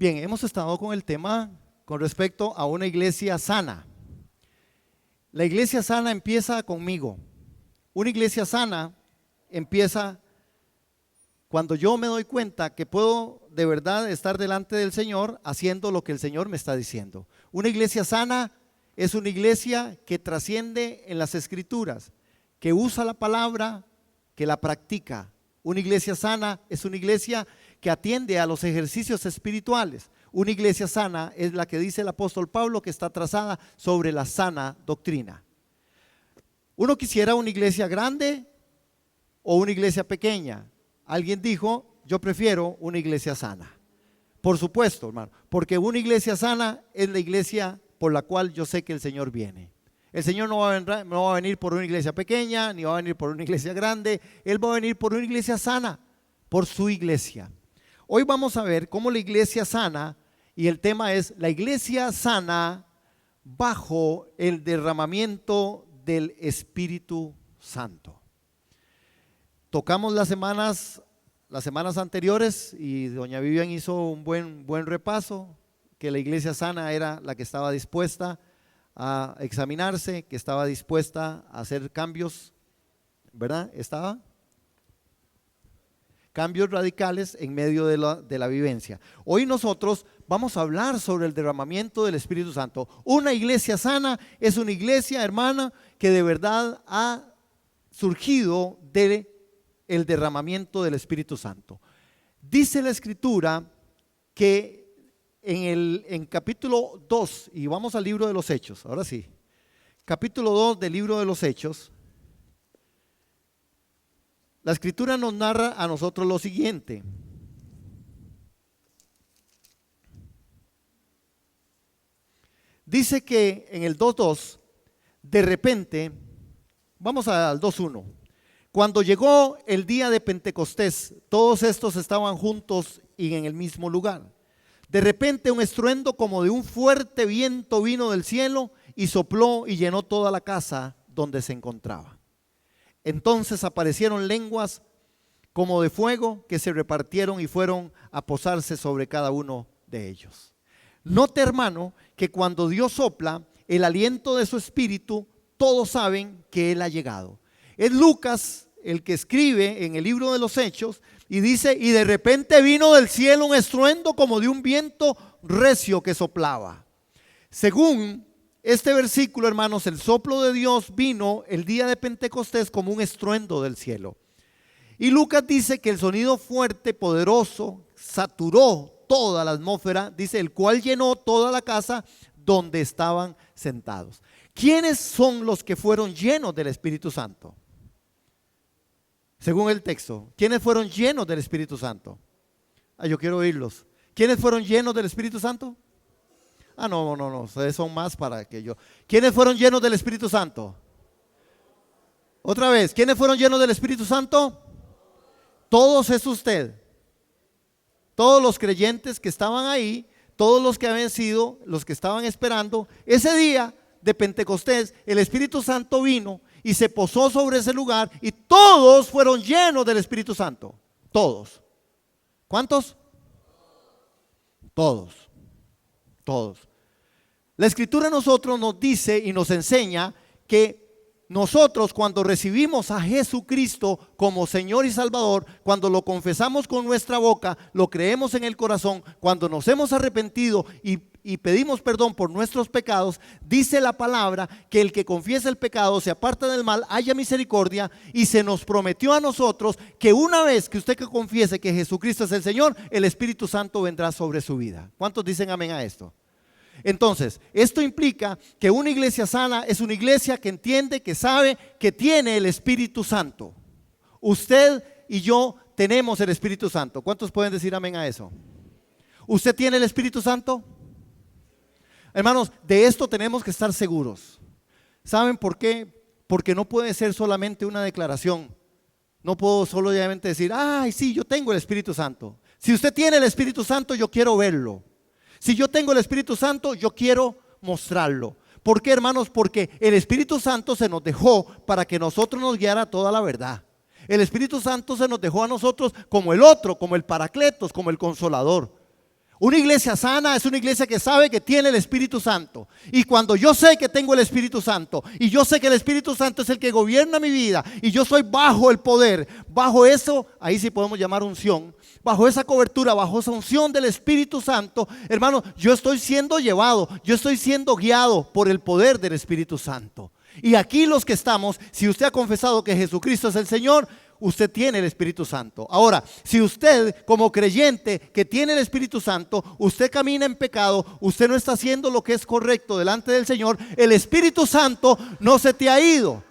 Bien, hemos estado con el tema con respecto a una iglesia sana. La iglesia sana empieza conmigo. Una iglesia sana empieza cuando yo me doy cuenta que puedo de verdad estar delante del Señor haciendo lo que el Señor me está diciendo. Una iglesia sana es una iglesia que trasciende en las Escrituras, que usa la palabra, que la practica. Una iglesia sana es una iglesia que atiende a los ejercicios espirituales. Una iglesia sana es la que dice el apóstol Pablo, que está trazada sobre la sana doctrina. Uno quisiera una iglesia grande o una iglesia pequeña. Alguien dijo, yo prefiero una iglesia sana. Por supuesto, hermano, porque una iglesia sana es la iglesia por la cual yo sé que el Señor viene. El Señor no va a venir por una iglesia pequeña, ni va a venir por una iglesia grande. Él va a venir por una iglesia sana, por su iglesia. Hoy vamos a ver cómo la iglesia sana, y el tema es la iglesia sana bajo el derramamiento del Espíritu Santo. Tocamos las semanas anteriores y doña Vivian hizo un buen repaso, que la iglesia sana era la que estaba dispuesta a examinarse, que estaba dispuesta a hacer cambios, ¿verdad? Cambios radicales en medio de la vivencia. Hoy nosotros vamos a hablar sobre el derramamiento del Espíritu Santo. Una iglesia sana es una iglesia, hermana, que de verdad ha surgido del derramamiento del Espíritu Santo. Dice la Escritura que en capítulo 2, y vamos al libro de los Hechos, ahora sí, capítulo 2 del libro de los Hechos, la Escritura nos narra a nosotros lo siguiente. Dice que en el 2:2, de repente, vamos al 2:1, cuando llegó el día de Pentecostés, todos estos estaban juntos y en el mismo lugar. De repente un estruendo como de un fuerte viento vino del cielo y sopló y llenó toda la casa donde se encontraba. Entonces aparecieron lenguas como de fuego que se repartieron y fueron a posarse sobre cada uno de ellos. Note, hermano, que cuando Dios sopla el aliento de su espíritu, todos saben que Él ha llegado. Es Lucas el que escribe en el libro de los Hechos y dice, y de repente vino del cielo un estruendo como de un viento recio que soplaba. Según este versículo, hermanos, el soplo de Dios vino el día de Pentecostés como un estruendo del cielo. Y Lucas dice que el sonido fuerte, poderoso, saturó toda la atmósfera, dice, el cual llenó toda la casa donde estaban sentados. ¿Quiénes son los que fueron llenos del Espíritu Santo? Según el texto, ¿quiénes fueron llenos del Espíritu Santo? Yo quiero oírlos. ¿Quiénes fueron llenos del Espíritu Santo? No, ustedes son más para que yo. ¿Quiénes fueron llenos del Espíritu Santo? Otra vez, ¿quiénes fueron llenos del Espíritu Santo? Todos es usted. Todos los creyentes que estaban ahí, todos los que habían sido, los que estaban esperando, ese día de Pentecostés, el Espíritu Santo vino y se posó sobre ese lugar y todos fueron llenos del Espíritu Santo. Todos. ¿Cuántos? Todos. La Escritura a nosotros nos dice y nos enseña que nosotros cuando recibimos a Jesucristo como Señor y Salvador, cuando lo confesamos con nuestra boca, lo creemos en el corazón, cuando nos hemos arrepentido y pedimos perdón por nuestros pecados, dice la palabra que el que confiesa el pecado se aparta del mal, haya misericordia, y se nos prometió a nosotros que una vez que usted que confiese que Jesucristo es el Señor, el Espíritu Santo vendrá sobre su vida. ¿Cuántos dicen amén a esto? Entonces, esto implica que una iglesia sana es una iglesia que entiende, que sabe, que tiene el Espíritu Santo. Usted y yo tenemos el Espíritu Santo. ¿Cuántos pueden decir amén a eso? ¿Usted tiene el Espíritu Santo? Hermanos, de esto tenemos que estar seguros. ¿Saben por qué? Porque no puede ser solamente una declaración. No puedo solamente decir, ay, sí, yo tengo el Espíritu Santo. Si usted tiene el Espíritu Santo, yo quiero verlo. Si yo tengo el Espíritu Santo, yo quiero mostrarlo. ¿Por qué, hermanos? Porque el Espíritu Santo se nos dejó para que nosotros nos guiara toda la verdad. El Espíritu Santo se nos dejó a nosotros como el otro, como el Paracletos, como el Consolador. Una iglesia sana es una iglesia que sabe que tiene el Espíritu Santo. Y cuando yo sé que tengo el Espíritu Santo, y yo sé que el Espíritu Santo es el que gobierna mi vida, y yo soy bajo el poder, bajo eso, ahí sí podemos llamar unción, bajo esa cobertura, bajo esa unción del Espíritu Santo, hermano, yo estoy siendo llevado, yo estoy siendo guiado por el poder del Espíritu Santo. Y aquí los que estamos, si usted ha confesado que Jesucristo es el Señor, usted tiene el Espíritu Santo. Ahora, si usted como creyente que tiene el Espíritu Santo, usted camina en pecado, usted no está haciendo lo que es correcto delante del Señor, el Espíritu Santo no se te ha ido,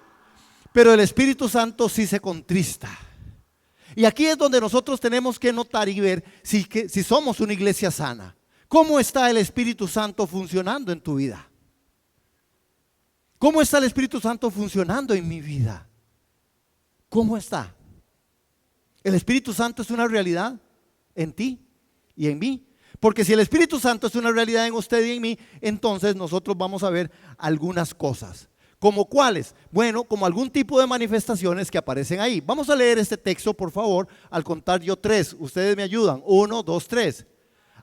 pero el Espíritu Santo sí se contrista. Y aquí es donde nosotros tenemos que notar y ver si somos una iglesia sana. ¿Cómo está el Espíritu Santo funcionando en tu vida? ¿Cómo está el Espíritu Santo funcionando en mi vida? ¿Cómo está? El Espíritu Santo es una realidad en ti y en mí. Porque si el Espíritu Santo es una realidad en usted y en mí, entonces nosotros vamos a ver algunas cosas. ¿Como cuáles? Bueno, como algún tipo de manifestaciones que aparecen ahí. Vamos a leer este texto, por favor, al contar yo 3. Ustedes me ayudan. 1, 2, 3.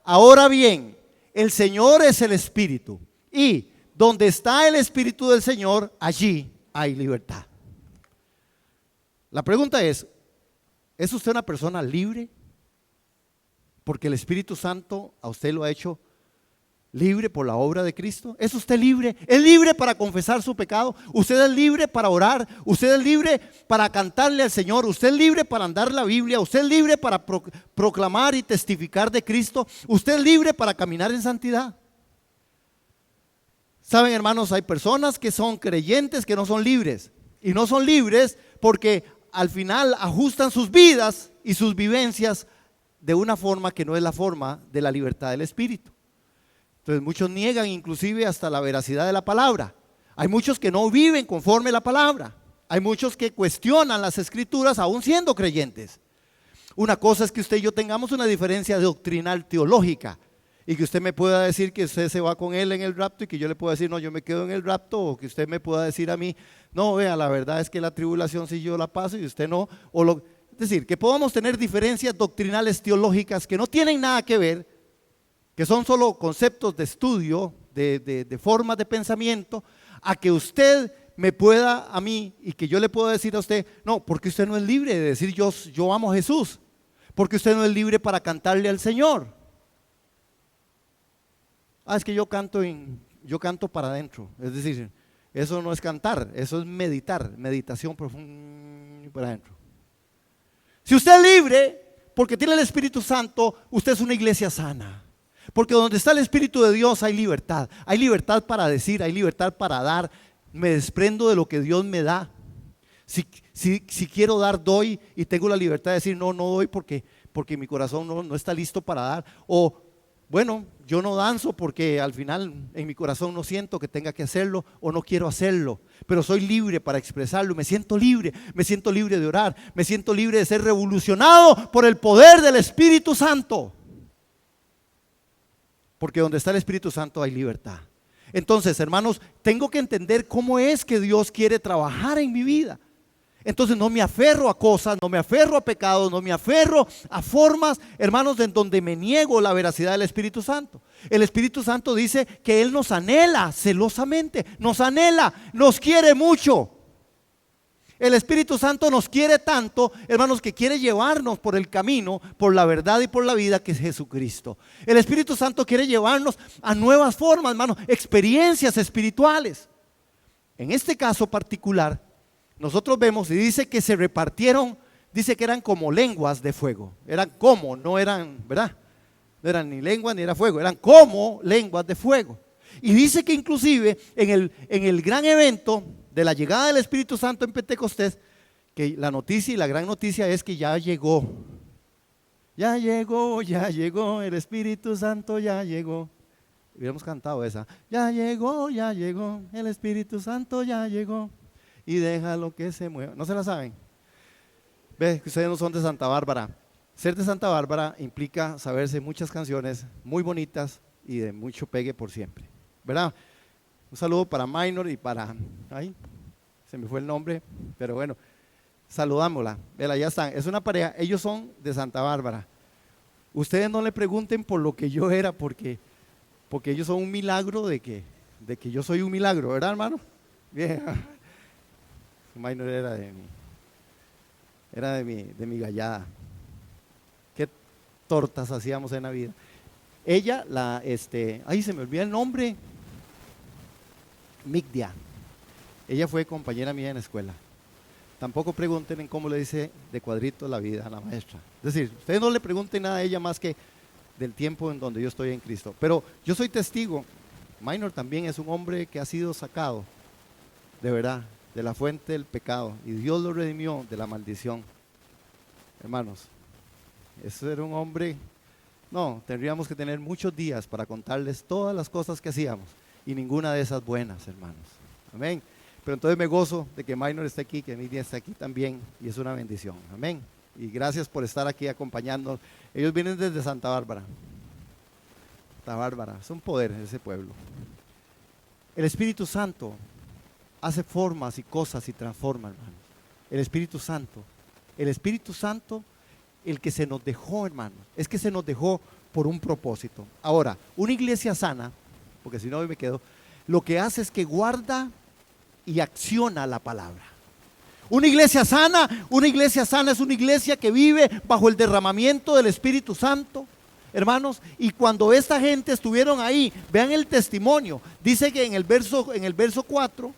Ahora bien, el Señor es el Espíritu. Y donde está el Espíritu del Señor, allí hay libertad. La pregunta ¿es usted una persona libre? Porque el Espíritu Santo a usted lo ha hecho libre por la obra de Cristo. ¿Es usted libre? ¿Es libre para confesar su pecado? ¿Usted es libre para orar? ¿Usted es libre para cantarle al Señor? ¿Usted es libre para andar la Biblia? ¿Usted es libre para proclamar y testificar de Cristo? ¿Usted es libre para caminar en santidad? Saben, hermanos, hay personas que son creyentes que no son libres. Y no son libres porque al final ajustan sus vidas y sus vivencias de una forma que no es la forma de la libertad del Espíritu. Entonces muchos niegan inclusive hasta la veracidad de la palabra. Hay muchos que no viven conforme a la palabra. Hay muchos que cuestionan las Escrituras aún siendo creyentes. Una cosa es que usted y yo tengamos una diferencia doctrinal teológica y que usted me pueda decir que usted se va con él en el rapto y que yo le pueda decir no, yo me quedo en el rapto, o que usted me pueda decir a mí no, vea, la verdad es que la tribulación sí yo la paso y usted no, es decir, que podamos tener diferencias doctrinales teológicas que no tienen nada que ver, que son solo conceptos de estudio, de formas de pensamiento, a que usted me pueda a mí y que yo le pueda decir a usted, no, porque usted no es libre de decir yo amo a Jesús, porque usted no es libre para cantarle al Señor. Es que yo canto para adentro, es decir, eso no es cantar, eso es meditar, meditación profunda para adentro. Si usted es libre, porque tiene el Espíritu Santo, usted es una iglesia sana. Porque donde está el Espíritu de Dios hay libertad para decir, hay libertad para dar. Me desprendo de lo que Dios me da. Si quiero dar, doy, y tengo la libertad de decir no doy porque mi corazón no está listo para dar. O bueno, yo no danzo porque al final en mi corazón no siento que tenga que hacerlo o no quiero hacerlo, pero soy libre para expresarlo. Me siento libre de orar, me siento libre de ser revolucionado por el poder del Espíritu Santo. Porque donde está el Espíritu Santo hay libertad. Entonces, hermanos, tengo que entender cómo es que Dios quiere trabajar en mi vida. Entonces no me aferro a cosas, no me aferro a pecados, no me aferro a formas, hermanos, en donde me niego la veracidad del Espíritu Santo. El Espíritu Santo dice que Él nos anhela celosamente, nos anhela, nos quiere mucho. El Espíritu Santo nos quiere tanto, hermanos, que quiere llevarnos por el camino, por la verdad y por la vida que es Jesucristo. El Espíritu Santo quiere llevarnos a nuevas formas, hermanos, experiencias espirituales. En este caso particular, nosotros vemos y dice que se repartieron, dice que eran como lenguas de fuego. Eran como, no eran, ¿verdad? No eran ni lenguas ni era fuego, eran como lenguas de fuego. Y dice que inclusive en el gran evento de la llegada del Espíritu Santo en Pentecostés, que la noticia y la gran noticia es que ya llegó. Ya llegó, el Espíritu Santo ya llegó. Hubiéramos cantado esa. Ya llegó, el Espíritu Santo ya llegó. Y déjalo que se mueva. ¿No se la saben? Ve que ustedes no son de Santa Bárbara. Ser de Santa Bárbara implica saberse muchas canciones muy bonitas y de mucho pegue por siempre, ¿verdad? Un saludo para Minor y para, ay, se me fue el nombre, pero bueno, saludámosla. Vela, ya están. Es una pareja, ellos son de Santa Bárbara. Ustedes no le pregunten por lo que yo era, porque ellos son un milagro de que yo soy un milagro, ¿verdad, hermano? Bien. Minor era de mi gallada. Qué tortas hacíamos en la vida. Ella, ay, se me olvida el nombre. Migdia. Ella fue compañera mía en la escuela. Tampoco pregunten en cómo le dice de cuadrito la vida a la maestra. Es decir, ustedes no le pregunten nada a ella más que del tiempo en donde yo estoy en Cristo. Pero yo soy testigo. Minor también es un hombre que ha sido sacado, de verdad, de la fuente del pecado. Y Dios lo redimió de la maldición. Hermanos, ese era un hombre. No, tendríamos que tener muchos días para contarles todas las cosas que hacíamos. Y ninguna de esas buenas, hermanos. Amén. Pero entonces me gozo de que Minor esté aquí, que Nidia está aquí también, y es una bendición. Amén. Y gracias por estar aquí acompañándonos. Ellos vienen desde Santa Bárbara. Santa Bárbara, es un poder ese pueblo. El Espíritu Santo hace formas y cosas y transforma, hermanos. El Espíritu Santo, el que se nos dejó, hermanos, es que se nos dejó por un propósito. Ahora, una iglesia sana, porque si no hoy me quedo, lo que hace es que guarda y acciona la palabra. Una iglesia sana es una iglesia que vive bajo el derramamiento del Espíritu Santo, hermanos. Y cuando esta gente estuvieron ahí, vean el testimonio. Dice que en el verso 4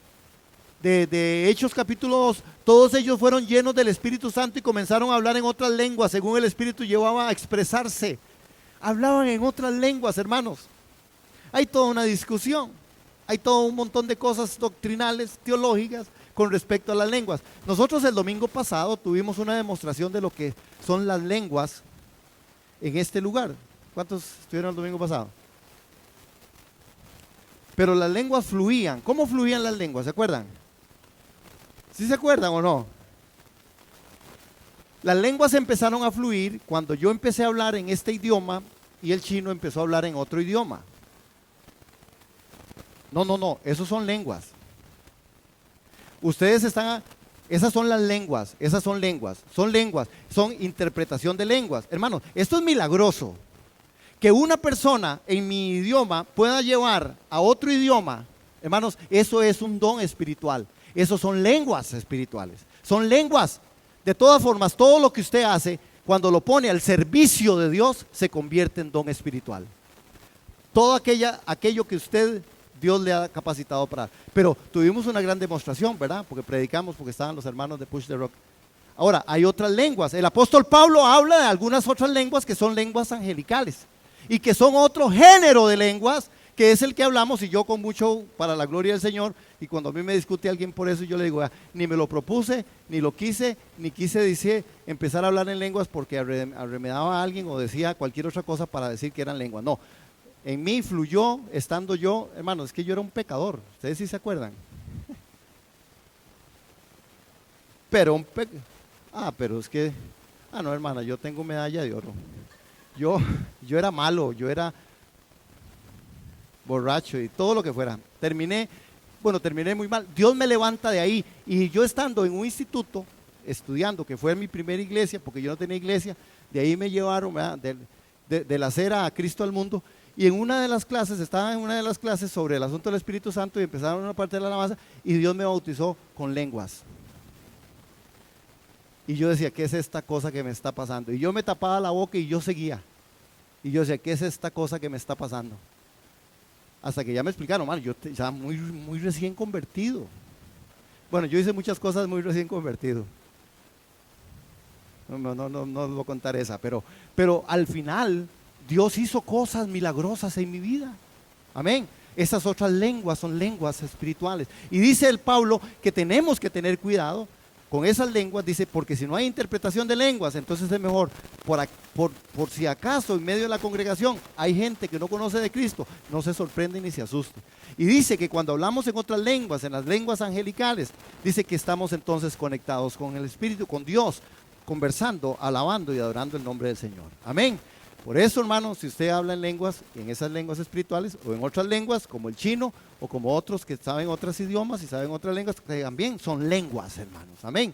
de Hechos capítulo 2, todos ellos fueron llenos del Espíritu Santo y comenzaron a hablar en otras lenguas, según el Espíritu llevaba a expresarse. Hablaban en otras lenguas, hermanos. Hay toda una discusión. Hay todo un montón de cosas doctrinales, teológicas, con respecto a las lenguas. Nosotros el domingo pasado tuvimos una demostración de lo que son las lenguas en este lugar. ¿Cuántos estuvieron el domingo pasado? Pero las lenguas fluían. ¿Cómo fluían las lenguas? ¿Se acuerdan? ¿Sí se acuerdan o no? Las lenguas empezaron a fluir cuando yo empecé a hablar en este idioma y el chino empezó a hablar en otro idioma. No, esos son lenguas. Esas son las lenguas, son interpretación de lenguas. Hermanos, esto es milagroso. Que una persona en mi idioma pueda llevar a otro idioma, hermanos, eso es un don espiritual. Esos son lenguas espirituales. Son lenguas. De todas formas, todo lo que usted hace, cuando lo pone al servicio de Dios, se convierte en don espiritual. Todo aquello que Dios le ha capacitado para. Pero tuvimos una gran demostración, ¿verdad? Porque predicamos, porque estaban los hermanos de Push the Rock. Ahora, hay otras lenguas. El apóstol Pablo habla de algunas otras lenguas que son lenguas angelicales y que son otro género de lenguas, que es el que hablamos, y yo con mucho para la gloria del Señor. Y cuando a mí me discute alguien por eso, yo le digo, ni me lo propuse, ni lo quise, ni quise empezar a hablar en lenguas porque arremedaba a alguien o decía cualquier otra cosa para decir que eran lenguas. No. En mí fluyó, estando yo, hermanos, es que yo era un pecador. ¿Ustedes sí se acuerdan? Pero pero es que, no, hermana, yo tengo medalla de oro. Yo era malo, yo era borracho y todo lo que fuera. Terminé muy mal. Dios me levanta de ahí. Y yo estando en un instituto, estudiando, que fue mi primera iglesia, porque yo no tenía iglesia, de ahí me llevaron, ¿verdad? De la acera a Cristo al mundo. Y estaba en una de las clases sobre el asunto del Espíritu Santo y empezaron una parte de la alabanza y Dios me bautizó con lenguas. Y yo decía, ¿qué es esta cosa que me está pasando? Y yo me tapaba la boca y yo seguía. Y yo decía, ¿qué es esta cosa que me está pasando? Hasta que ya me explicaron, hermano, yo estaba muy, muy recién convertido. Bueno, yo hice muchas cosas muy recién convertido. No voy a contar esa, pero al final Dios hizo cosas milagrosas en mi vida. Amén. Esas otras lenguas son lenguas espirituales. Y dice el Pablo que tenemos que tener cuidado con esas lenguas. Dice, porque si no hay interpretación de lenguas, entonces es mejor, por si acaso en medio de la congregación hay gente que no conoce de Cristo, no se sorprende ni se asuste. Y dice que cuando hablamos en otras lenguas, en las lenguas angelicales, dice que estamos entonces conectados con el Espíritu, con Dios, conversando, alabando y adorando el nombre del Señor. Amén. Por eso, hermanos, si usted habla en lenguas, en esas lenguas espirituales o en otras lenguas, como el chino o como otros que saben otros idiomas y saben otras lenguas, que también son lenguas, hermanos. Amén.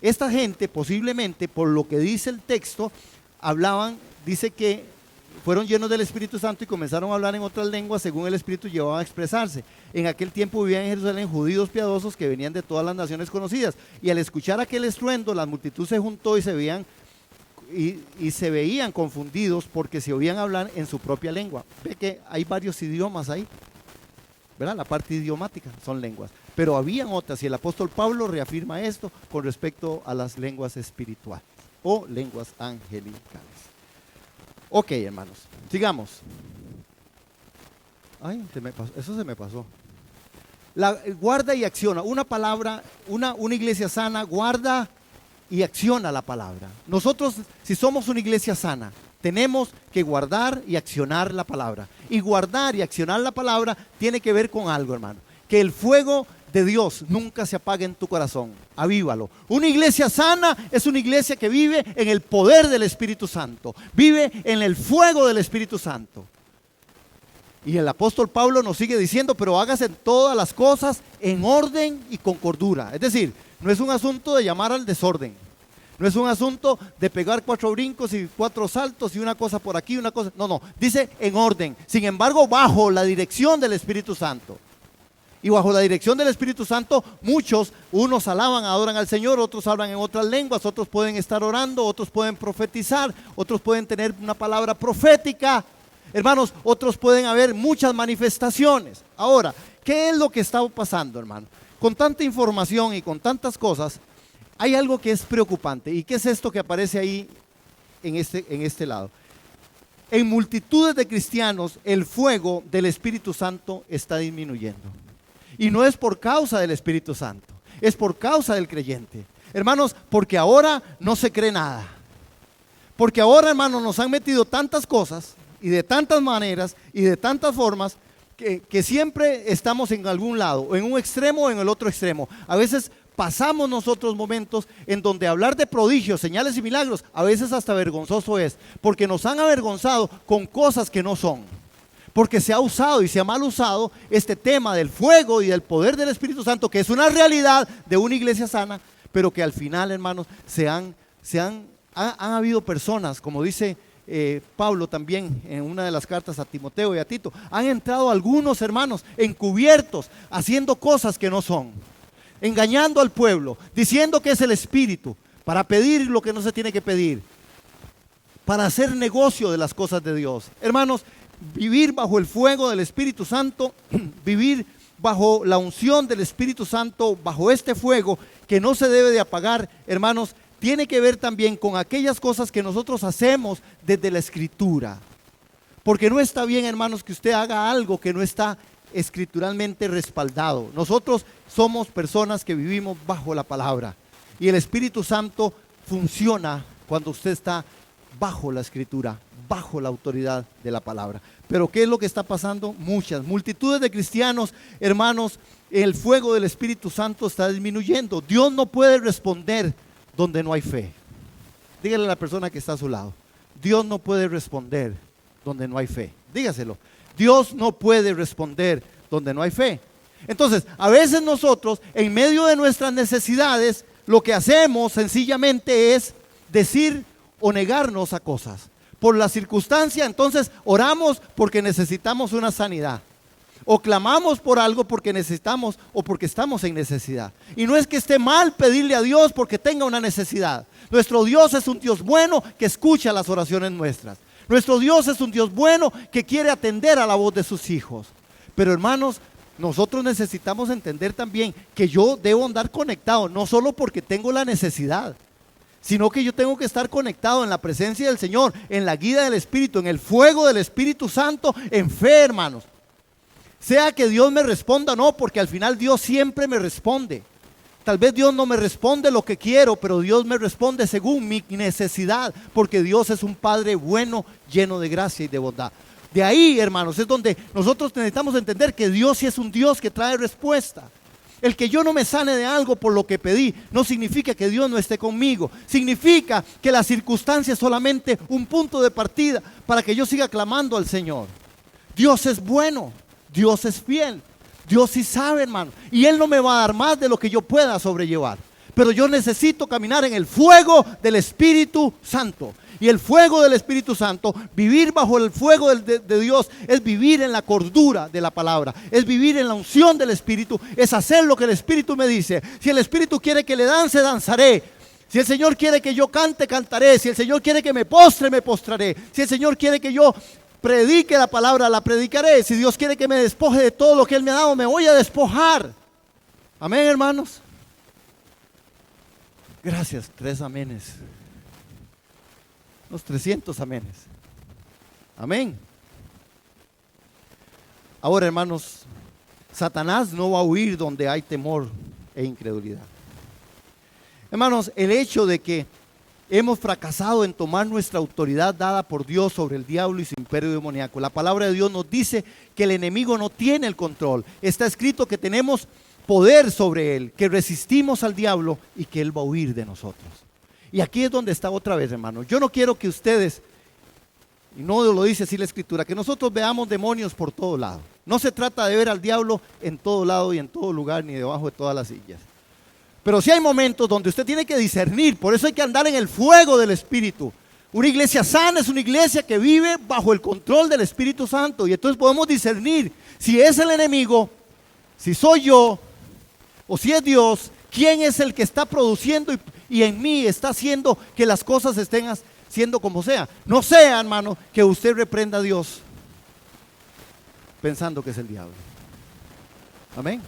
Esta gente posiblemente, por lo que dice el texto, hablaban dice que fueron llenos del Espíritu Santo y comenzaron a hablar en otras lenguas según el Espíritu llevaba a expresarse. En aquel tiempo vivían en Jerusalén judíos piadosos que venían de todas las naciones conocidas. Y al escuchar aquel estruendo, la multitud se juntó y se veían confundidos porque se oían hablar en su propia lengua. Ve que hay varios idiomas ahí, ¿verdad? La parte idiomática son lenguas, pero habían otras y el apóstol Pablo reafirma esto con respecto a las lenguas espirituales o lenguas angelicales. Ok, hermanos, sigamos. Ay, eso se me pasó. Guarda y acciona. Una palabra, una iglesia sana guarda y acciona la palabra. Nosotros, si somos una iglesia sana, tenemos que guardar y accionar la palabra. Y guardar y accionar la palabra tiene que ver con algo, hermano. Que el fuego de Dios nunca se apague en tu corazón. Avívalo. Una iglesia sana es una iglesia que vive en el poder del Espíritu Santo. Vive en el fuego del Espíritu Santo. Y el apóstol Pablo nos sigue diciendo, pero hágase todas las cosas en orden y con cordura. Es decir, no es un asunto de llamar al desorden. No es un asunto de pegar 4 brincos y 4 saltos y una cosa por aquí, una cosa. No, dice en orden. Sin embargo, bajo la dirección del Espíritu Santo. Y bajo la dirección del Espíritu Santo, unos alaban, adoran al Señor, otros hablan en otras lenguas, otros pueden estar orando, otros pueden profetizar, otros pueden tener una palabra profética. Hermanos, otros pueden haber muchas manifestaciones. Ahora, ¿qué es lo que está pasando, hermano? Con tanta información y con tantas cosas, hay algo que es preocupante. ¿Y qué es esto que aparece ahí en este lado? En multitudes de cristianos, el fuego del Espíritu Santo está disminuyendo. Y no es por causa del Espíritu Santo, es por causa del creyente. Hermanos, porque ahora no se cree nada. Porque ahora, hermanos, nos han metido tantas cosas y de tantas maneras y de tantas formas que siempre estamos en algún lado, o en un extremo o en el otro extremo. A veces pasamos nosotros momentos en donde hablar de prodigios, señales y milagros, a veces hasta vergonzoso es, porque nos han avergonzado con cosas que no son. Porque se ha usado y se ha mal usado este tema del fuego y del poder del Espíritu Santo, que es una realidad de una iglesia sana, pero que al final, hermanos, han habido personas, como dice Pablo también en una de las cartas a Timoteo y a Tito, han entrado algunos hermanos encubiertos, haciendo cosas que no son, engañando al pueblo, diciendo que es el Espíritu, para pedir lo que no se tiene que pedir, para hacer negocio de las cosas de Dios. Hermanos, vivir bajo el fuego del Espíritu Santo, vivir bajo la unción del Espíritu Santo, bajo este fuego que no se debe de apagar, hermanos, tiene que ver también con aquellas cosas que nosotros hacemos desde la Escritura. Porque no está bien, hermanos, que usted haga algo que no está escrituralmente respaldado. Nosotros somos personas que vivimos bajo la palabra. Y el Espíritu Santo funciona cuando usted está bajo la Escritura, bajo la autoridad de la palabra. Pero ¿qué es lo que está pasando? Multitudes de cristianos, hermanos, el fuego del Espíritu Santo está disminuyendo. Dios no puede responder donde no hay fe. Dígale a la persona que está a su lado, Dios no puede responder donde no hay fe. Dígaselo, Dios no puede responder donde no hay fe. Entonces, a veces nosotros, en medio de nuestras necesidades, lo que hacemos sencillamente es decir o negarnos a cosas. Por la circunstancia, entonces oramos porque necesitamos una sanidad. O clamamos por algo porque necesitamos o porque estamos en necesidad. Y no es que esté mal pedirle a Dios porque tenga una necesidad. Nuestro Dios es un Dios bueno que escucha las oraciones nuestras. Nuestro Dios es un Dios bueno que quiere atender a la voz de sus hijos. Pero hermanos, nosotros necesitamos entender también que yo debo andar conectado, no solo porque tengo la necesidad, sino que yo tengo que estar conectado en la presencia del Señor, en la guía del Espíritu, en el fuego del Espíritu Santo, en fe, hermanos. Sea que Dios me responda o no, porque al final Dios siempre me responde. Tal vez Dios no me responde lo que quiero, pero Dios me responde según mi necesidad, porque Dios es un Padre bueno, lleno de gracia y de bondad. De ahí, hermanos, es donde nosotros necesitamos entender que Dios sí es un Dios que trae respuesta. El que yo no me sane de algo por lo que pedí no significa que Dios no esté conmigo. Significa que la circunstancia es solamente un punto de partida para que yo siga clamando al Señor. Dios es bueno, Dios es fiel, Dios sí sabe, hermano, y Él no me va a dar más de lo que yo pueda sobrellevar. Pero yo necesito caminar en el fuego del Espíritu Santo. Y el fuego del Espíritu Santo, vivir bajo el fuego de Dios, es vivir en la cordura de la palabra, es vivir en la unción del Espíritu, es hacer lo que el Espíritu me dice. Si el Espíritu quiere que le dance, danzaré. Si el Señor quiere que yo cante, cantaré. Si el Señor quiere que me postre, me postraré. Si el Señor quiere que yo predique la palabra, la predicaré. Si Dios quiere que me despoje de todo lo que Él me ha dado, me voy a despojar. Amén, hermanos. Gracias, 3 amenes. Los 300 amenes. Amén. Ahora, hermanos, Satanás no va a huir donde hay temor e incredulidad. Hermanos, el hecho de que hemos fracasado en tomar nuestra autoridad dada por Dios sobre el diablo y su imperio demoníaco. La palabra de Dios nos dice que el enemigo no tiene el control. Está escrito que tenemos poder sobre él, que resistimos al diablo y que él va a huir de nosotros. Y aquí es donde está otra vez, hermanos. Yo no quiero que ustedes, y no lo dice así la Escritura, que nosotros veamos demonios por todo lado. No se trata de ver al diablo en todo lado y en todo lugar, ni debajo de todas las sillas. Pero sí hay momentos donde usted tiene que discernir. Por eso hay que andar en el fuego del Espíritu. Una iglesia sana es una iglesia que vive bajo el control del Espíritu Santo. Y entonces podemos discernir si es el enemigo, si soy yo, o si es Dios, quién es el que está produciendo y en mí está haciendo que las cosas estén siendo como sea. No sea, hermano, que usted reprenda a Dios pensando que es el diablo. Amén.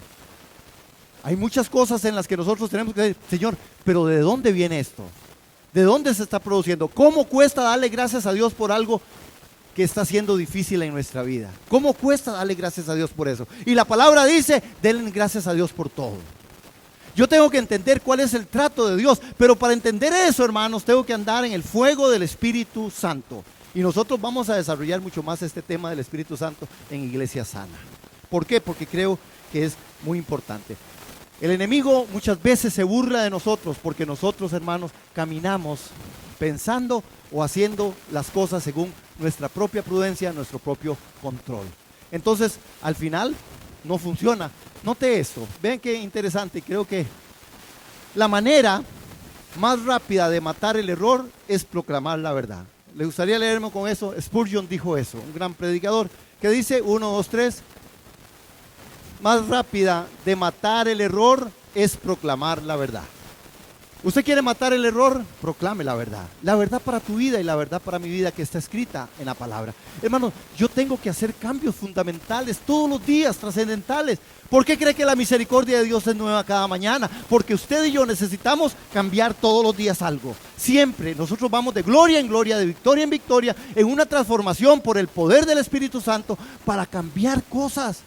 Hay muchas cosas en las que nosotros tenemos que decir, Señor, pero ¿de dónde viene esto? ¿De dónde se está produciendo? ¿Cómo cuesta darle gracias a Dios por algo que está siendo difícil en nuestra vida? ¿Cómo cuesta darle gracias a Dios por eso? Y la palabra dice, denle gracias a Dios por todo. Yo tengo que entender cuál es el trato de Dios, pero para entender eso, hermanos, tengo que andar en el fuego del Espíritu Santo. Y nosotros vamos a desarrollar mucho más este tema del Espíritu Santo en Iglesia Sana. ¿Por qué? Porque creo que es muy importante. El enemigo muchas veces se burla de nosotros porque nosotros, hermanos, caminamos pensando o haciendo las cosas según nuestra propia prudencia, nuestro propio control. Entonces, al final, no funciona. Note esto, vean qué interesante. Creo que la manera más rápida de matar el error es proclamar la verdad. ¿Le gustaría leerme con eso? Spurgeon dijo eso, un gran predicador, que dice, 1, 2, 3, más rápida de matar el error es proclamar la verdad. ¿Usted quiere matar el error? Proclame la verdad para tu vida y la verdad para mi vida que está escrita en la palabra. Hermano, yo tengo que hacer cambios fundamentales todos los días, trascendentales. ¿Por qué cree que la misericordia de Dios es nueva cada mañana? Porque usted y yo necesitamos cambiar todos los días algo. Siempre nosotros vamos de gloria en gloria, de victoria en victoria, en una transformación por el poder del Espíritu Santo para cambiar cosas,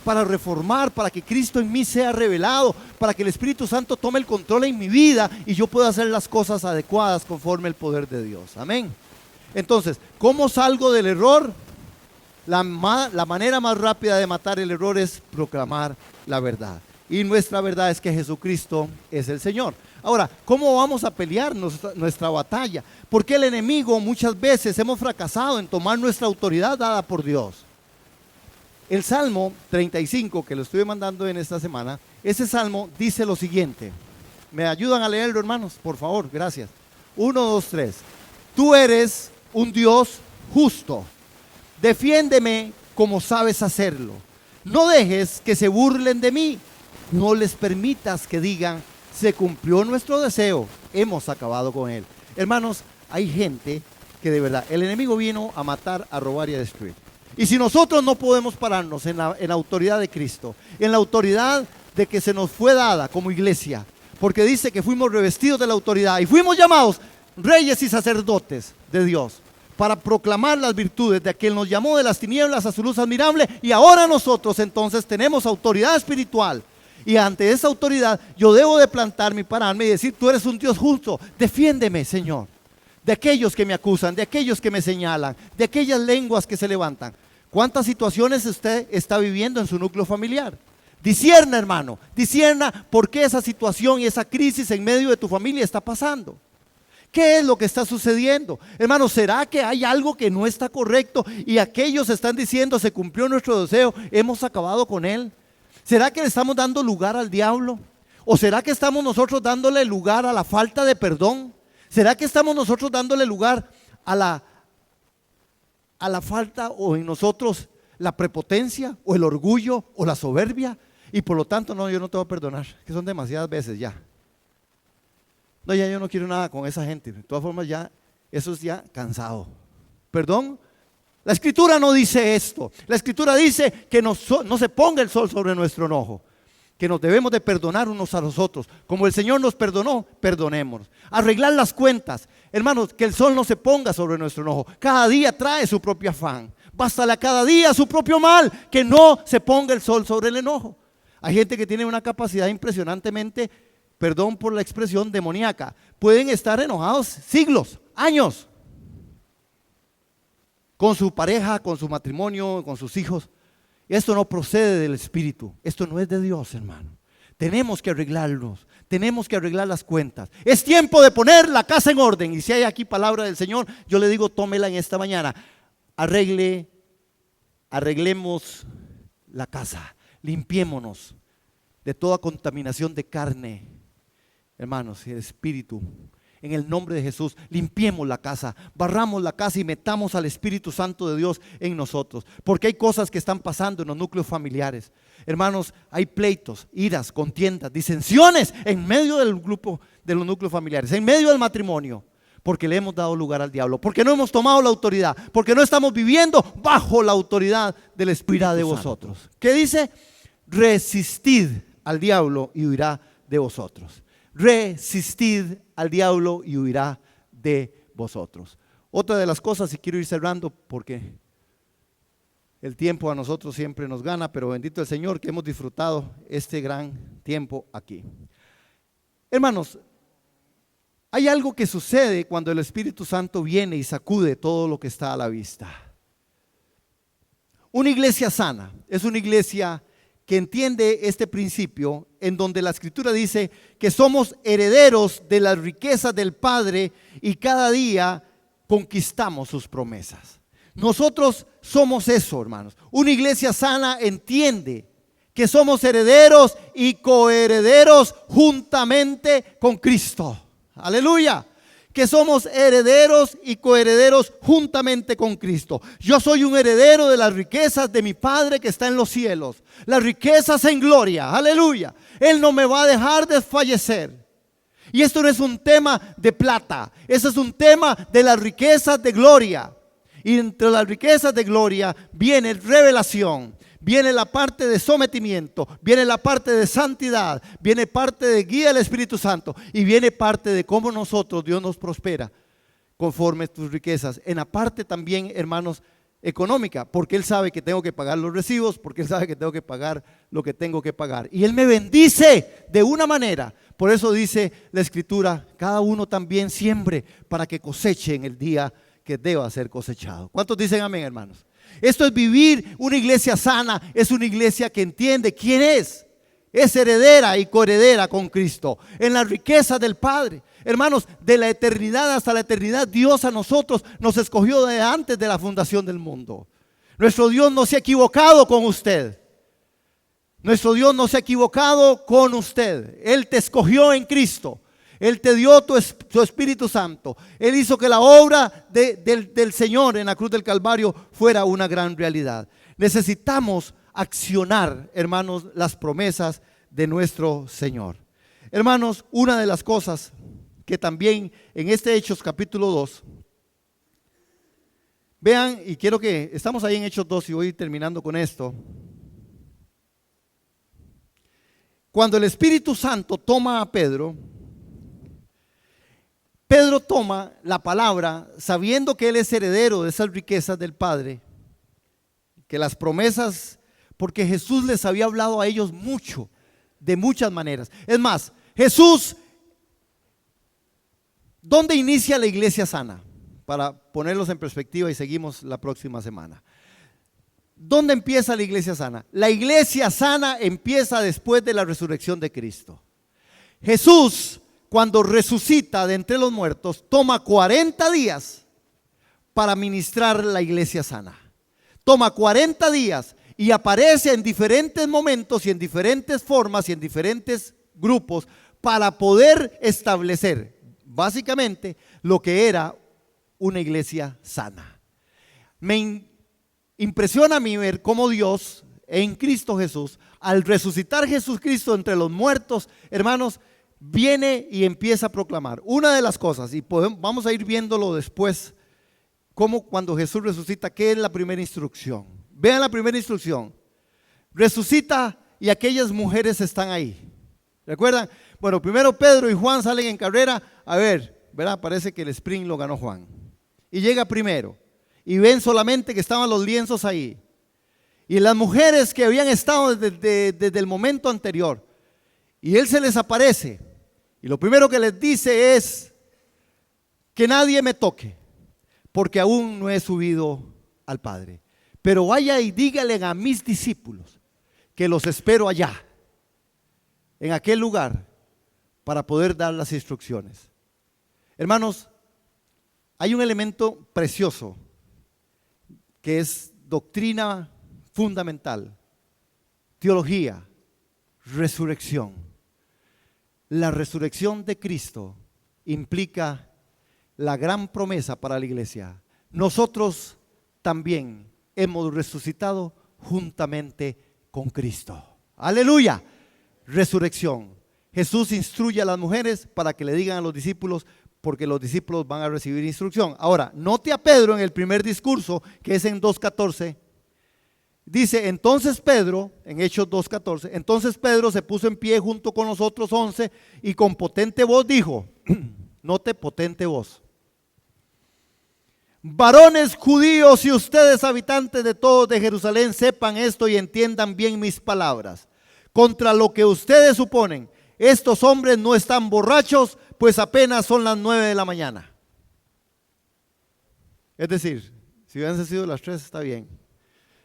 para reformar, para que Cristo en mí sea revelado, para que el Espíritu Santo tome el control en mi vida y yo pueda hacer las cosas adecuadas conforme el poder de Dios. Amén. Entonces, ¿cómo salgo del error? La manera más rápida de matar el error es proclamar la verdad. Y nuestra verdad es que Jesucristo es el Señor. Ahora, ¿cómo vamos a pelear nuestra batalla? Porque el enemigo muchas veces hemos fracasado en tomar nuestra autoridad dada por Dios. El Salmo 35, que lo estuve mandando en esta semana, ese Salmo dice lo siguiente. ¿Me ayudan a leerlo, hermanos? Por favor, gracias. 1, 2, 3. Tú eres un Dios justo. Defiéndeme como sabes hacerlo. No dejes que se burlen de mí. No les permitas que digan, se cumplió nuestro deseo, hemos acabado con él. Hermanos, hay gente que de verdad, el enemigo vino a matar, a robar y a destruir. Y si nosotros no podemos pararnos en la autoridad de Cristo, en la autoridad de que se nos fue dada como iglesia, porque dice que fuimos revestidos de la autoridad y fuimos llamados reyes y sacerdotes de Dios para proclamar las virtudes de aquel nos llamó de las tinieblas a su luz admirable, y ahora nosotros entonces tenemos autoridad espiritual. Y ante esa autoridad yo debo de plantarme y pararme y decir, tú eres un Dios justo, defiéndeme, Señor, de aquellos que me acusan, de aquellos que me señalan, de aquellas lenguas que se levantan. ¿Cuántas situaciones usted está viviendo en su núcleo familiar? Discierna, hermano, discierna por qué esa situación y esa crisis en medio de tu familia está pasando. ¿Qué es lo que está sucediendo? Hermano, ¿será que hay algo que no está correcto y aquellos están diciendo, se cumplió nuestro deseo, hemos acabado con él? ¿Será que le estamos dando lugar al diablo? ¿O será que estamos nosotros dándole lugar a la falta de perdón? ¿Será que estamos nosotros dándole lugar a la falta o en nosotros la prepotencia o el orgullo o la soberbia, y por lo tanto no, yo no te voy a perdonar, que son demasiadas veces ya. No, ya yo no quiero nada con esa gente. De todas formas ya, eso es ya cansado. Perdón, la Escritura no dice esto. La Escritura dice que no se ponga el sol sobre nuestro enojo, que nos debemos de perdonar unos a los otros. Como el Señor nos perdonó, perdonémonos. Arreglar las cuentas. Hermanos, que el sol no se ponga sobre nuestro enojo. Cada día trae su propio afán. Bástale a cada día su propio mal, que no se ponga el sol sobre el enojo. Hay gente que tiene una capacidad impresionantemente, perdón por la expresión, demoníaca. Pueden estar enojados siglos, años, con su pareja, con su matrimonio, con sus hijos. Esto no procede del Espíritu, esto no es de Dios, hermano. Tenemos que arreglarnos, tenemos que arreglar las cuentas. Es tiempo de poner la casa en orden. Y si hay aquí palabra del Señor, yo le digo, tómela en esta mañana. Arreglemos la casa, limpiémonos de toda contaminación de carne, hermanos, y el espíritu. En el nombre de Jesús, limpiemos la casa, barramos la casa y metamos al Espíritu Santo de Dios en nosotros. Porque hay cosas que están pasando en los núcleos familiares. Hermanos, hay pleitos, iras, contiendas, disensiones en medio del grupo de los núcleos familiares, en medio del matrimonio. Porque le hemos dado lugar al diablo, porque no hemos tomado la autoridad, porque no estamos viviendo bajo la autoridad del Espíritu de vosotros. ¿Qué dice? Resistid al diablo y huirá de vosotros. Resistid al diablo y huirá de vosotros. Otra de las cosas, y quiero ir cerrando porque el tiempo a nosotros siempre nos gana, pero bendito el Señor que hemos disfrutado este gran tiempo aquí. Hermanos, hay algo que sucede cuando el Espíritu Santo viene y sacude todo lo que está a la vista. Una iglesia sana es una iglesia que entiende este principio, en donde la Escritura dice que somos herederos de las riquezas del Padre y cada día conquistamos sus promesas. Nosotros somos eso, hermanos. Una iglesia sana entiende que somos herederos y coherederos juntamente con Cristo. Aleluya. Que somos herederos y coherederos juntamente con Cristo. Yo soy un heredero de las riquezas de mi Padre que está en los cielos. Las riquezas en gloria. Aleluya. Él no me va a dejar desfallecer. Y esto no es un tema de plata. Eso es un tema de las riquezas de gloria. Y entre las riquezas de gloria viene revelación. Viene la parte de sometimiento, viene la parte de santidad, viene parte de guía del Espíritu Santo y viene parte de cómo nosotros, Dios nos prospera conforme a tus riquezas. En la parte también, hermanos, económica, porque Él sabe que tengo que pagar los recibos, porque Él sabe que tengo que pagar lo que tengo que pagar. Y Él me bendice de una manera. Por eso dice la Escritura, cada uno también siembre para que coseche en el día que deba ser cosechado. ¿Cuántos dicen amén, hermanos? Esto es vivir una iglesia sana, es una iglesia que entiende quién es heredera y coheredera con Cristo, en la riqueza del Padre. Hermanos, de la eternidad hasta la eternidad, Dios a nosotros nos escogió de antes de la fundación del mundo. Nuestro Dios no se ha equivocado con usted. Nuestro Dios no se ha equivocado con usted. Él te escogió en Cristo. Él te dio su Espíritu Santo. Él hizo que la obra del Señor en la cruz del Calvario fuera una gran realidad. Necesitamos accionar, hermanos, las promesas de nuestro Señor. Hermanos, una de las cosas que también en este Hechos capítulo 2, vean, y quiero que, estamos ahí en Hechos 2 y voy terminando con esto. Cuando el Espíritu Santo toma a Pedro toma la palabra sabiendo que él es heredero de esas riquezas del Padre, que las promesas, porque Jesús les había hablado a ellos mucho, de muchas maneras. Es más, Jesús, ¿dónde inicia la iglesia sana? Para ponerlos en perspectiva y seguimos la próxima semana. ¿Dónde empieza la iglesia sana? La iglesia sana empieza después de la resurrección de Cristo. Jesús, cuando resucita de entre los muertos, toma 40 días para ministrar la iglesia sana. Toma 40 días y aparece en diferentes momentos y en diferentes formas y en diferentes grupos para poder establecer básicamente lo que era una iglesia sana. Impresiona a mí ver cómo Dios en Cristo Jesús, al resucitar Jesucristo entre los muertos, hermanos, viene y empieza a proclamar. Una de las cosas, y vamos a ir viéndolo después, como cuando Jesús resucita, ¿qué es la primera instrucción? Vean la primera instrucción. Resucita y aquellas mujeres están ahí. ¿Recuerdan? Bueno, primero Pedro y Juan salen en carrera. A ver, ¿verdad? Parece que el sprint lo ganó Juan. Y llega primero. Y ven solamente que estaban los lienzos ahí. Y las mujeres que habían estado desde el momento anterior. Y él se les aparece. Y lo primero que les dice es que nadie me toque, porque aún no he subido al Padre. Pero vaya y dígale a mis discípulos que los espero allá, en aquel lugar, para poder dar las instrucciones. Hermanos, hay un elemento precioso que es doctrina fundamental, teología, resurrección. La resurrección de Cristo implica la gran promesa para la iglesia. Nosotros también hemos resucitado juntamente con Cristo. Aleluya. Resurrección. Jesús instruye a las mujeres para que le digan a los discípulos, porque los discípulos van a recibir instrucción. Ahora, note a Pedro en el primer discurso, que es en 2:14. Dice, entonces Pedro, en Hechos 2:14, entonces Pedro se puso en pie junto con los otros 11 y con potente voz dijo, note potente voz: varones judíos y ustedes habitantes de todos de Jerusalén, sepan esto y entiendan bien mis palabras. Contra lo que ustedes suponen, estos hombres no están borrachos, pues apenas son las 9 de la mañana. Es decir, si hubieran sido las 3 está bien.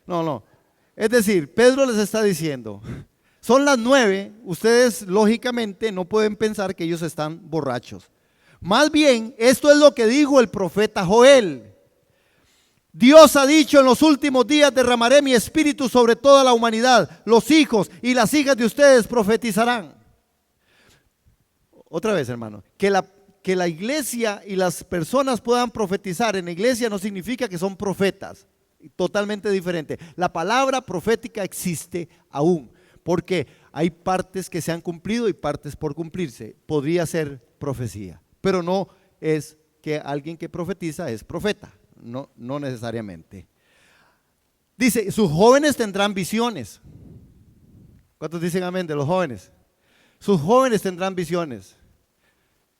No. Es decir, Pedro les está diciendo, son las 9, ustedes lógicamente no pueden pensar que ellos están borrachos. Más bien, esto es lo que dijo el profeta Joel. Dios ha dicho, en los últimos días derramaré mi espíritu sobre toda la humanidad. Los hijos y las hijas de ustedes profetizarán. Otra vez, hermano, que la iglesia y las personas puedan profetizar en la iglesia no significa que son profetas. Totalmente diferente. La palabra profética existe aún, porque hay partes que se han cumplido y partes por cumplirse. Podría ser profecía, pero no es que alguien que profetiza es profeta, no necesariamente. Dice, sus jóvenes tendrán visiones. ¿Cuántos dicen amén de los jóvenes? Sus jóvenes tendrán visiones.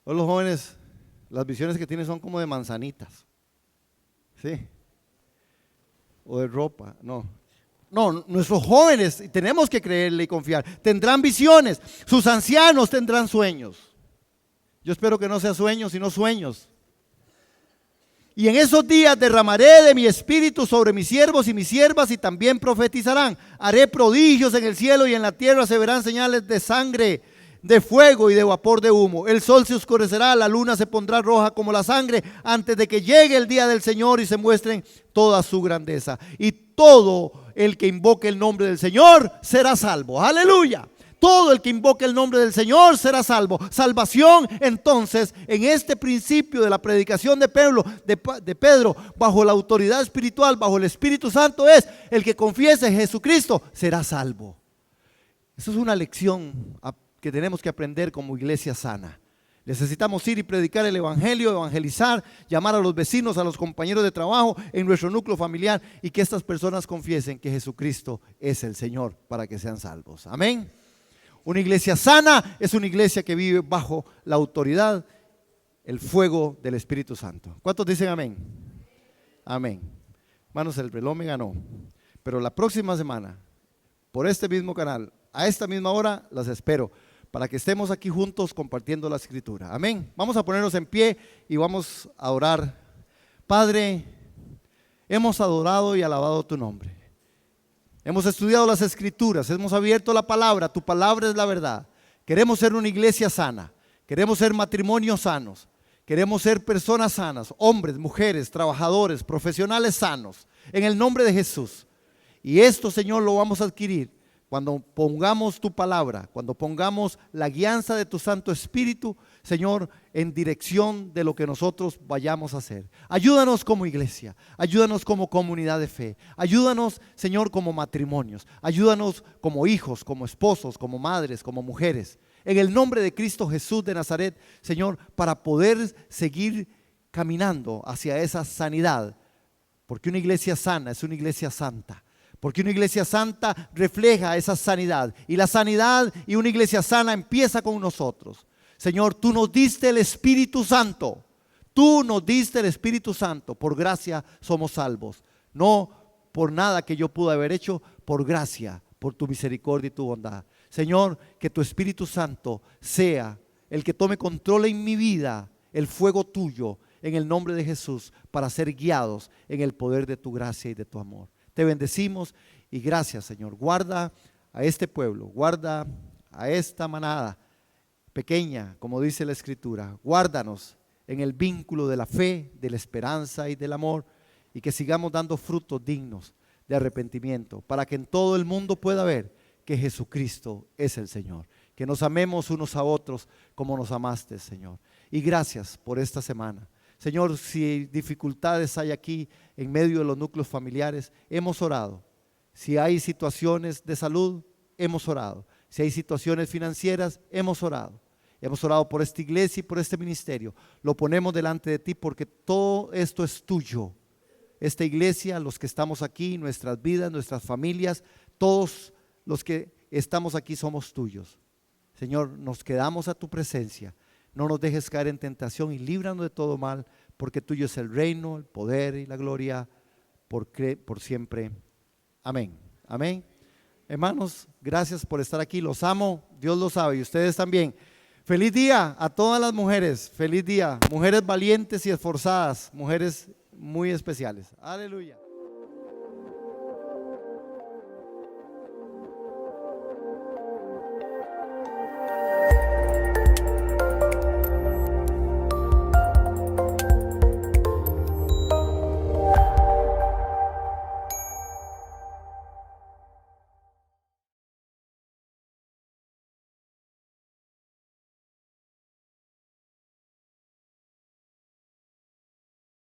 O los jóvenes, las visiones que tienen son como de manzanitas. ¿Sí? O de ropa, no, nuestros jóvenes, tenemos que creerle y confiar, tendrán visiones, sus ancianos tendrán sueños. Yo espero que no sea sueños, sino sueños. Y en esos días derramaré de mi espíritu sobre mis siervos y mis siervas y también profetizarán. Haré prodigios en el cielo y en la tierra, se verán señales de sangre, de fuego y de vapor de humo. El sol se oscurecerá, la luna se pondrá roja como la sangre antes de que llegue el día del Señor y se muestren toda su grandeza. Y todo el que invoque el nombre del Señor será salvo. Aleluya. Todo el que invoque el nombre del Señor será salvo. Salvación, entonces, en este principio de la predicación de Pedro, bajo la autoridad espiritual, bajo el Espíritu Santo, es el que confiese en Jesucristo será salvo. Eso es una lección que tenemos que aprender como iglesia sana. Necesitamos ir y predicar el evangelio, evangelizar, llamar a los vecinos, a los compañeros de trabajo, en nuestro núcleo familiar, y que estas personas confiesen que Jesucristo es el Señor para que sean salvos. Amén. Una iglesia sana es una iglesia que vive bajo la autoridad, el fuego del Espíritu Santo. ¿Cuántos dicen amén? Amén. Hermanos, el reloj me ganó, pero la próxima semana, por este mismo canal, a esta misma hora, las espero para que estemos aquí juntos compartiendo la Escritura. Amén. Vamos a ponernos en pie y vamos a orar. Padre, hemos adorado y alabado tu nombre. Hemos estudiado las Escrituras, hemos abierto la palabra, tu palabra es la verdad. Queremos ser una iglesia sana, queremos ser matrimonios sanos, queremos ser personas sanas, hombres, mujeres, trabajadores, profesionales sanos, en el nombre de Jesús. Y esto, Señor, lo vamos a adquirir cuando pongamos tu palabra, cuando pongamos la guianza de tu Santo Espíritu, Señor, en dirección de lo que nosotros vayamos a hacer. Ayúdanos como iglesia, ayúdanos como comunidad de fe, ayúdanos, Señor, como matrimonios, ayúdanos como hijos, como esposos, como madres, como mujeres. En el nombre de Cristo Jesús de Nazaret, Señor, para poder seguir caminando hacia esa sanidad, porque una iglesia sana es una iglesia santa. Porque una iglesia santa refleja esa sanidad. Y la sanidad y una iglesia sana empieza con nosotros. Señor, tú nos diste el Espíritu Santo. Tú nos diste el Espíritu Santo. Por gracia somos salvos. No por nada que yo pude haber hecho, por gracia, por tu misericordia y tu bondad. Señor, que tu Espíritu Santo sea el que tome control en mi vida, el fuego tuyo, en el nombre de Jesús, para ser guiados en el poder de tu gracia y de tu amor. Te bendecimos y gracias, Señor. Guarda a este pueblo, guarda a esta manada pequeña, como dice la Escritura. Guárdanos en el vínculo de la fe, de la esperanza y del amor, y que sigamos dando frutos dignos de arrepentimiento, para que en todo el mundo pueda ver que Jesucristo es el Señor. Que nos amemos unos a otros como nos amaste, Señor. Y gracias por esta semana. Señor, si dificultades hay aquí en medio de los núcleos familiares, hemos orado. Si hay situaciones de salud, hemos orado. Si hay situaciones financieras, hemos orado. Hemos orado por esta iglesia y por este ministerio. Lo ponemos delante de ti porque todo esto es tuyo. Esta iglesia, los que estamos aquí, nuestras vidas, nuestras familias, todos los que estamos aquí somos tuyos. Señor, nos quedamos a tu presencia. No nos dejes caer en tentación y líbranos de todo mal, porque tuyo es el reino, el poder y la gloria por siempre. Amén. Amén. Hermanos, gracias por estar aquí. Los amo, Dios lo sabe y ustedes también. Feliz día a todas las mujeres. Feliz día. Mujeres valientes y esforzadas. Mujeres muy especiales. Aleluya.